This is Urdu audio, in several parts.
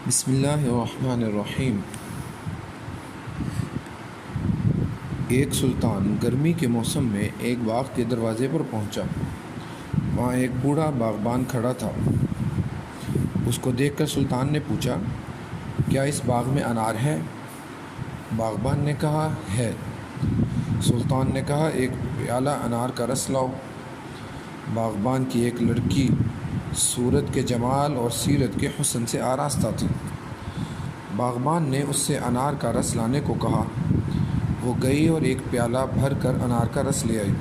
بسم اللہ الرحمن الرحیم۔ ایک سلطان گرمی کے موسم میں ایک باغ کے دروازے پر پہنچا۔ وہاں ایک بوڑھا باغبان کھڑا تھا۔ اس کو دیکھ کر سلطان نے پوچھا، کیا اس باغ میں انار ہے؟ باغبان نے کہا، ہے۔ سلطان نے کہا، ایک پیالہ انار کا رس لاؤ۔ باغبان کی ایک لڑکی صورت کے جمال اور سیرت کے حسن سے آراستہ تھی۔ باغبان نے اس سے انار کا رس لانے کو کہا۔ وہ گئی اور ایک پیالہ بھر کر انار کا رس لے آئی۔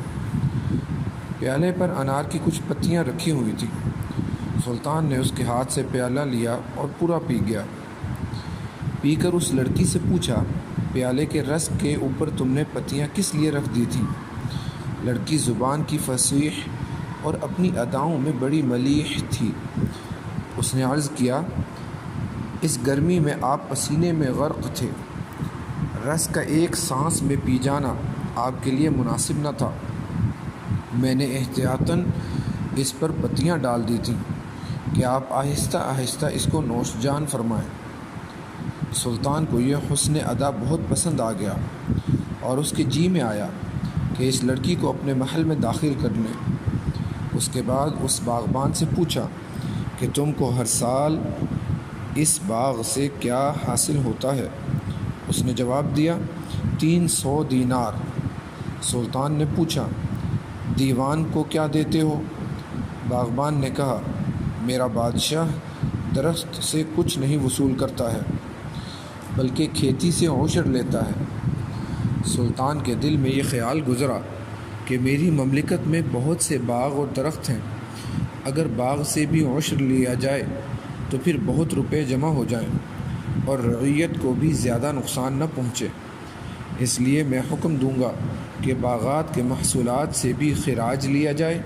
پیالے پر انار کی کچھ پتیاں رکھی ہوئی تھیں۔ سلطان نے اس کے ہاتھ سے پیالہ لیا اور پورا پی گیا۔ پی کر اس لڑکی سے پوچھا، پیالے کے رس کے اوپر تم نے پتیاں کس لیے رکھ دی تھیں؟ لڑکی زبان کی فصیح اور اپنی اداؤں میں بڑی ملیح تھی۔ اس نے عرض کیا، اس گرمی میں آپ پسینے میں غرق تھے۔ رس کا ایک سانس میں پی جانا آپ کے لیے مناسب نہ تھا۔ میں نے احتیاطاً اس پر پتیاں ڈال دی تھیں کہ آپ آہستہ آہستہ اس کو نوش جان فرمائیں۔ سلطان کو یہ حسن ادا بہت پسند آ گیا اور اس کے جی میں آیا کہ اس لڑکی کو اپنے محل میں داخل کر لیں۔ اس کے بعد اس باغبان سے پوچھا کہ تم کو ہر سال اس باغ سے کیا حاصل ہوتا ہے؟ اس نے جواب دیا، 300 دینار۔ سلطان نے پوچھا، دیوان کو کیا دیتے ہو؟ باغبان نے کہا، میرا بادشاہ درخت سے کچھ نہیں وصول کرتا ہے بلکہ کھیتی سے عشر لیتا ہے۔ سلطان کے دل میں یہ خیال گزرا کہ میری مملکت میں بہت سے باغ اور درخت ہیں، اگر باغ سے بھی عشر لیا جائے تو پھر بہت روپے جمع ہو جائیں اور رعیت کو بھی زیادہ نقصان نہ پہنچے، اس لیے میں حکم دوں گا کہ باغات کے محصولات سے بھی خراج لیا جائے۔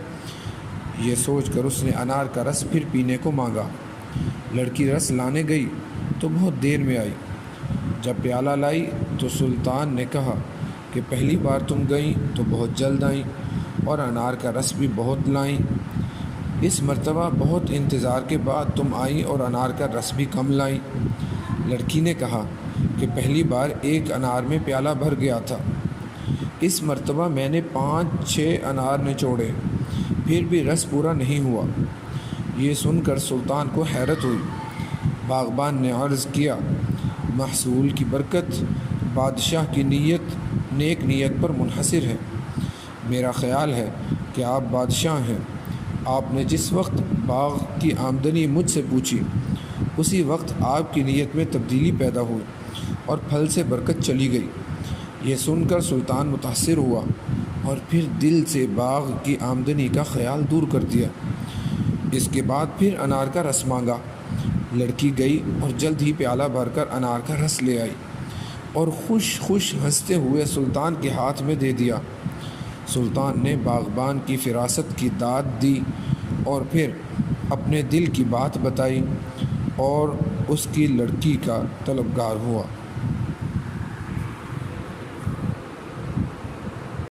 یہ سوچ کر اس نے انار کا رس پھر پینے کو مانگا۔ لڑکی رس لانے گئی تو بہت دیر میں آئی۔ جب پیالہ لائی تو سلطان نے کہا کہ پہلی بار تم گئیں تو بہت جلد آئیں اور انار کا رس بھی بہت لائیں۔ اس مرتبہ بہت انتظار کے بعد تم آئیں اور انار کا رس بھی کم لائیں۔ لڑکی نے کہا کہ پہلی بار ایک انار میں پیالہ بھر گیا تھا، اس مرتبہ میں نے 5-6 انار نچوڑے، پھر بھی رس پورا نہیں ہوا۔ یہ سن کر سلطان کو حیرت ہوئی۔ باغبان نے عرض کیا، محصول کی برکت بادشاہ کی نیک نیت پر منحصر ہے۔ میرا خیال ہے کہ آپ بادشاہ ہیں۔ آپ نے جس وقت باغ کی آمدنی مجھ سے پوچھی، اسی وقت آپ کی نیت میں تبدیلی پیدا ہوئی اور پھل سے برکت چلی گئی۔ یہ سن کر سلطان متاثر ہوا اور پھر دل سے باغ کی آمدنی کا خیال دور کر دیا۔ اس کے بعد پھر انار کا رس مانگا۔ لڑکی گئی اور جلد ہی پیالہ بھر کر انار کا رس لے آئی اور خوش ہنستے ہوئے سلطان کے ہاتھ میں دے دیا۔ سلطان نے باغبان کی فراست کی داد دی اور پھر اپنے دل کی بات بتائی اور اس کی لڑکی کا طلبگار ہوا۔